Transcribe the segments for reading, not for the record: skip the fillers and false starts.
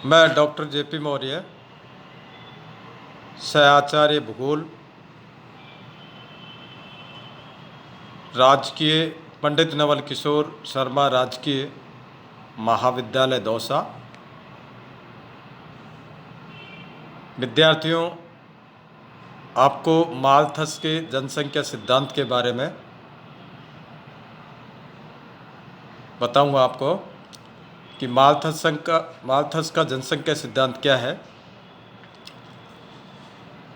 मैं doctor JP Maurya, सहआचार्य भूगोल, राजकीय पंडित नवल किशोर शर्मा राजकीय महाविद्यालय दौसा। विद्यार्थियों, आपको मालथस के जनसंख्या सिद्धांत के बारे में बताऊंगा आपको कि मालथस का जनसंख्या सिद्धांत क्या है।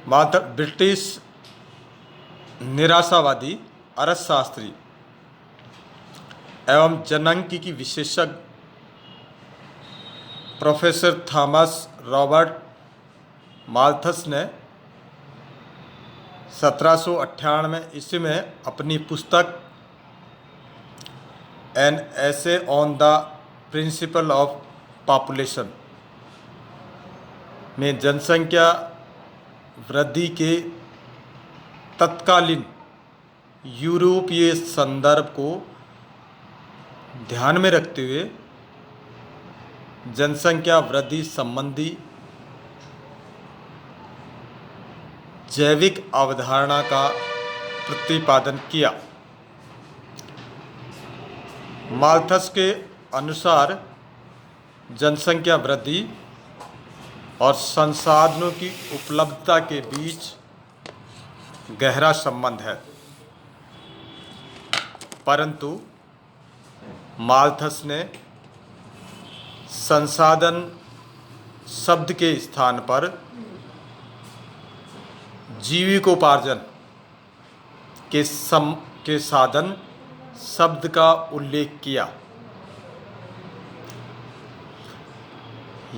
ब्रिटिश निराशावादी अर्थशास्त्री एवं जनंकिकी विशेषज्ञ प्रोफेसर थॉमस रॉबर्ट मालथस ने 1798 ईस्वी में अपनी पुस्तक an essay on the principle of population में जनसंख्या वृद्धि के तत्कालीन यूरोपीय संदर्भ को ध्यान में रखते हुए जनसंख्या वृद्धि संबंधी जैविक अवधारणा का प्रतिपादन किया। मालथस के अनुसार जनसंख्या वृद्धि और संसाधनों की उपलब्धता के बीच गहरा संबंध है, परंतु मालथस ने संसाधन शब्द के स्थान पर जीविकोपार्जन के साधन शब्द का उल्लेख किया।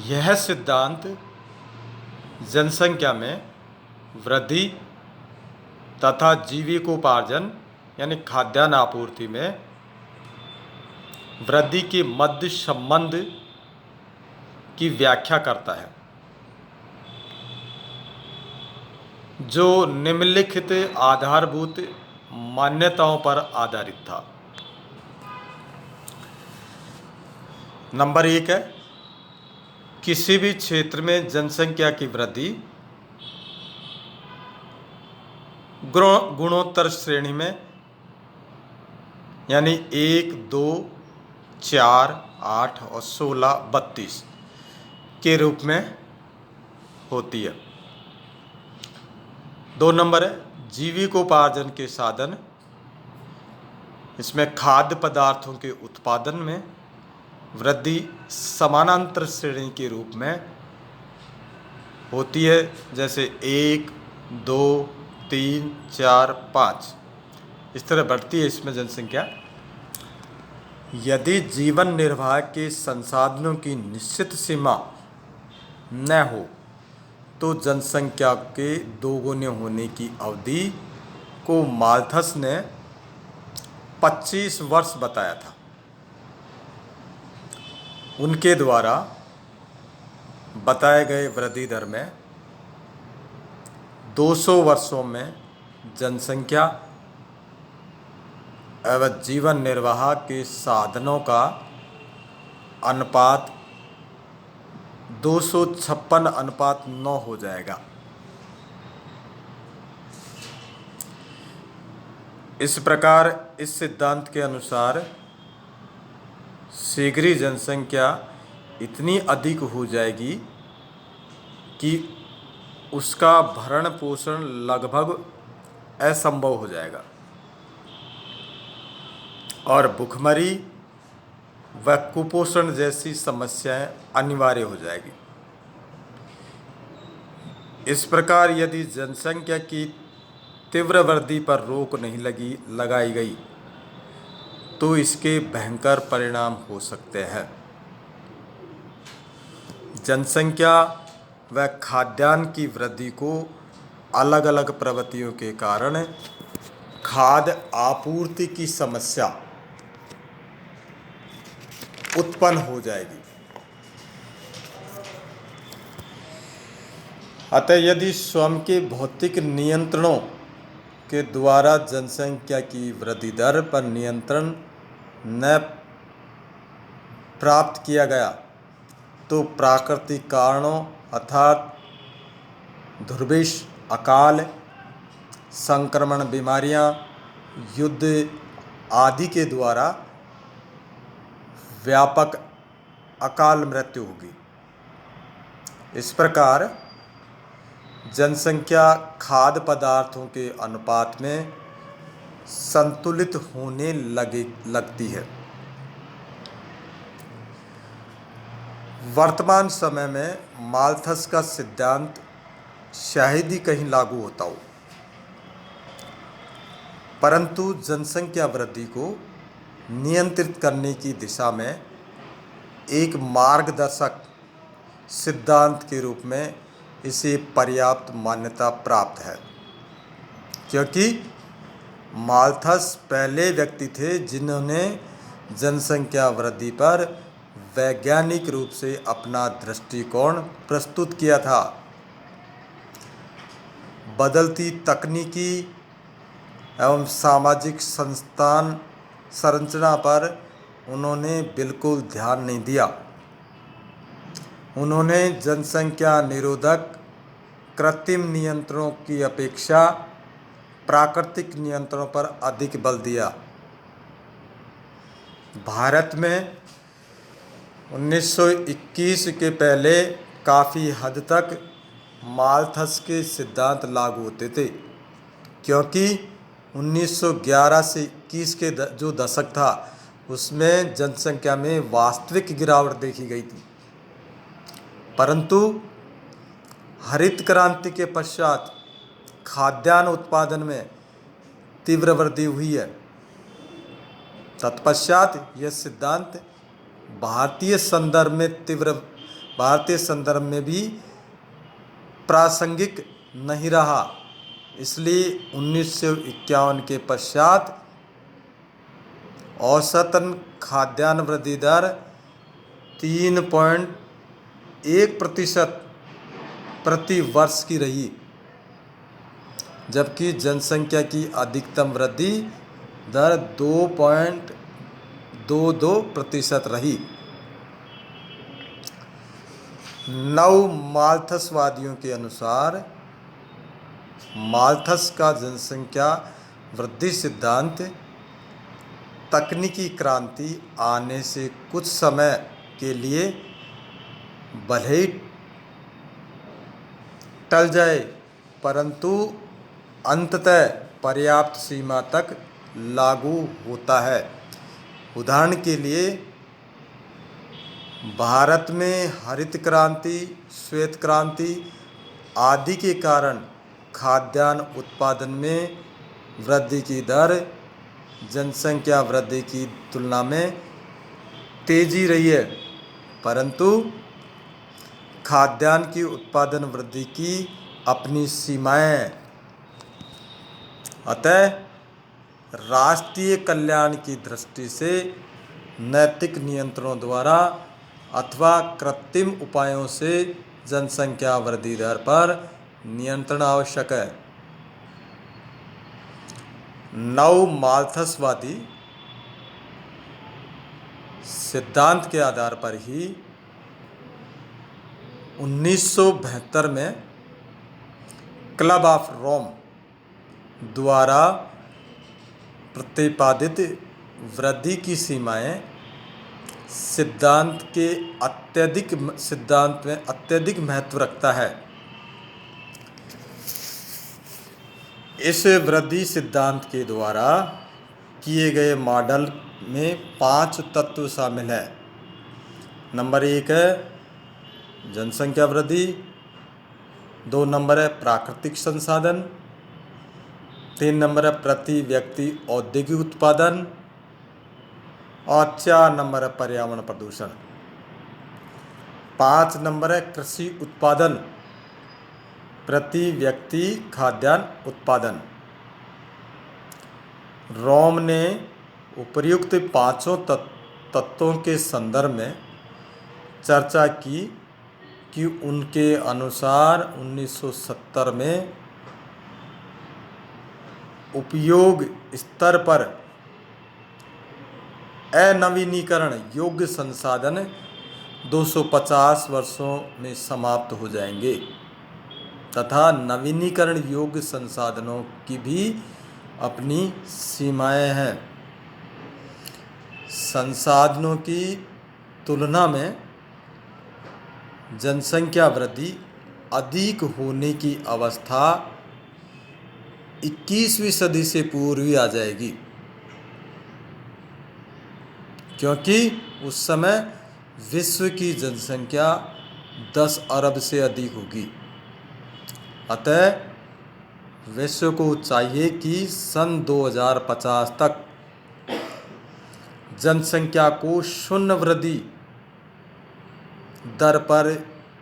यह सिद्धांत जनसंख्या में वृद्धि तथा जीविकोपार्जन यानी खाद्यान्न आपूर्ति में वृद्धि के मध्य संबंध की व्याख्या करता है, जो निम्नलिखित आधारभूत मान्यताओं पर आधारित था। नंबर 1 है, किसी भी क्षेत्र में जनसंख्या की वृद्धि गुणोत्तर श्रेणी में यानी 1, 2, 4, 8 और 16, 32 के रूप में होती है। 2 नंबर है, जीविकोपार्जन के साधन, इसमें खाद्य पदार्थों के उत्पादन में वृद्धि समानांतर श्रेणी के रूप में होती है, जैसे 1, 2, 3, 4, 5 इस तरह बढ़ती है इसमें जनसंख्या। यदि जीवन निर्वाह के संसाधनों की निश्चित सीमा न हो तो जनसंख्या के दोगुने होने की अवधि को मालथस ने 25 वर्ष बताया था। उनके द्वारा बताए गए वृद्धि दर में 200 वर्षों में जनसंख्या एवं जीवन निर्वाह के साधनों का अनुपात 256:9 हो जाएगा। इस प्रकार इस सिद्धांत के अनुसार शीघ्र ही जनसंख्या इतनी अधिक हो जाएगी कि उसका भरण पोषण लगभग असंभव हो जाएगा और भूखमरी व कुपोषण जैसी समस्याएं अनिवार्य हो जाएगी। इस प्रकार यदि जनसंख्या की तीव्र वृद्धि पर रोक नहीं लगाई गई तो इसके भयंकर परिणाम हो सकते हैं। जनसंख्या व खाद्यान्न की वृद्धि को अलग अलग प्रवृत्तियों के कारण खाद्य आपूर्ति की समस्या उत्पन्न हो जाएगी। अतः यदि स्वयं के भौतिक नियंत्रणों के द्वारा जनसंख्या की वृद्धि दर पर नियंत्रण न प्राप्त किया गया तो प्राकृतिक कारणों अर्थात दुर्भिक्ष, अकाल, संक्रमण बीमारियां, युद्ध आदि के द्वारा व्यापक अकाल मृत्यु होगी। इस प्रकार जनसंख्या खाद्य पदार्थों के अनुपात में संतुलित होने लगती है। वर्तमान समय में माल्थस का सिद्धांत शायद ही कहीं लागू होता हो, परंतु जनसंख्या वृद्धि को नियंत्रित करने की दिशा में एक मार्गदर्शक सिद्धांत के रूप में इसे पर्याप्त मान्यता प्राप्त है, क्योंकि माल्थस पहले व्यक्ति थे जिन्होंने जनसंख्या वृद्धि पर वैज्ञानिक रूप से अपना दृष्टिकोण प्रस्तुत किया था। बदलती तकनीकी एवं सामाजिक संरचना पर उन्होंने बिल्कुल ध्यान नहीं दिया। उन्होंने जनसंख्या निरोधक कृत्रिम नियंत्रणों की अपेक्षा प्राकृतिक नियंत्रणों पर अधिक बल दिया। भारत में 1921 के पहले काफ़ी हद तक माल्थस के सिद्धांत लागू होते थे, क्योंकि 1911 से 21 के जो दशक था उसमें जनसंख्या में वास्तविक गिरावट देखी गई थी, परंतु हरित क्रांति के पश्चात खाद्यान्न उत्पादन में तीव्र वृद्धि हुई है। तत्पश्चात यह सिद्धांत भारतीय संदर्भ में भी प्रासंगिक नहीं रहा। इसलिए 1951 के पश्चात औसतन खाद्यान्न वृद्धि दर 3.1% प्रति वर्ष की रही, जबकि जनसंख्या की अधिकतम वृद्धि दर 2.22% रही। नव माल्थसवादियों के अनुसार माल्थस का जनसंख्या वृद्धि सिद्धांत तकनीकी क्रांति आने से कुछ समय के लिए भले ही टल जाए, परंतु अंततः पर्याप्त सीमा तक लागू होता है। उदाहरण के लिए भारत में हरित क्रांति, श्वेत क्रांति आदि के कारण खाद्यान्न उत्पादन में वृद्धि की दर जनसंख्या वृद्धि की तुलना में तेजी रही है, परंतु खाद्यान्न की उत्पादन वृद्धि की अपनी सीमाएं हैं। अतः राष्ट्रीय कल्याण की दृष्टि से नैतिक नियंत्रणों द्वारा अथवा कृत्रिम उपायों से जनसंख्या वृद्धि दर पर नियंत्रण आवश्यक है। नव माल्थसवादी सिद्धांत के आधार पर ही 1972 में क्लब ऑफ रोम द्वारा प्रतिपादित वृद्धि की सीमाएं सिद्धांत में अत्यधिक महत्व रखता है। इस वृद्धि सिद्धांत के द्वारा किए गए मॉडल में 5 तत्व शामिल हैं। नंबर 1 है जनसंख्या वृद्धि, 2 नंबर है प्राकृतिक संसाधन, 3 नंबर है प्रति व्यक्ति औद्योगिक उत्पादन और 4 नंबर है पर्यावरण प्रदूषण। 5 नंबर है कृषि उत्पादन, प्रति व्यक्ति खाद्यान्न उत्पादन। रोम ने उपर्युक्त 5 तत्वों के संदर्भ में चर्चा की कि उनके अनुसार 1970 में उपयोग स्तर पर अनवीनीकरण योग्य संसाधन 250 वर्षों में समाप्त हो जाएंगे तथा नवीनीकरण योग्य संसाधनों की भी अपनी सीमाएं हैं। संसाधनों की तुलना में जनसंख्या वृद्धि अधिक होने की अवस्था 21वीं सदी से पूर्व ही आ जाएगी, क्योंकि उस समय विश्व की जनसंख्या 10 अरब से अधिक होगी। अतः विश्व को चाहिए कि सन 2050 तक जनसंख्या को शून्य वृद्धि दर पर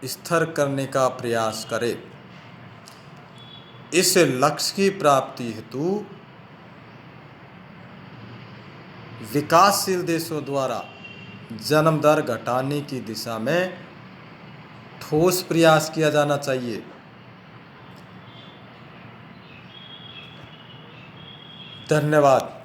स्थिर करने का प्रयास करे। इस लक्ष्य की प्राप्ति हेतु विकासशील देशों द्वारा जन्म दर घटाने की दिशा में ठोस प्रयास किया जाना चाहिए। धन्यवाद।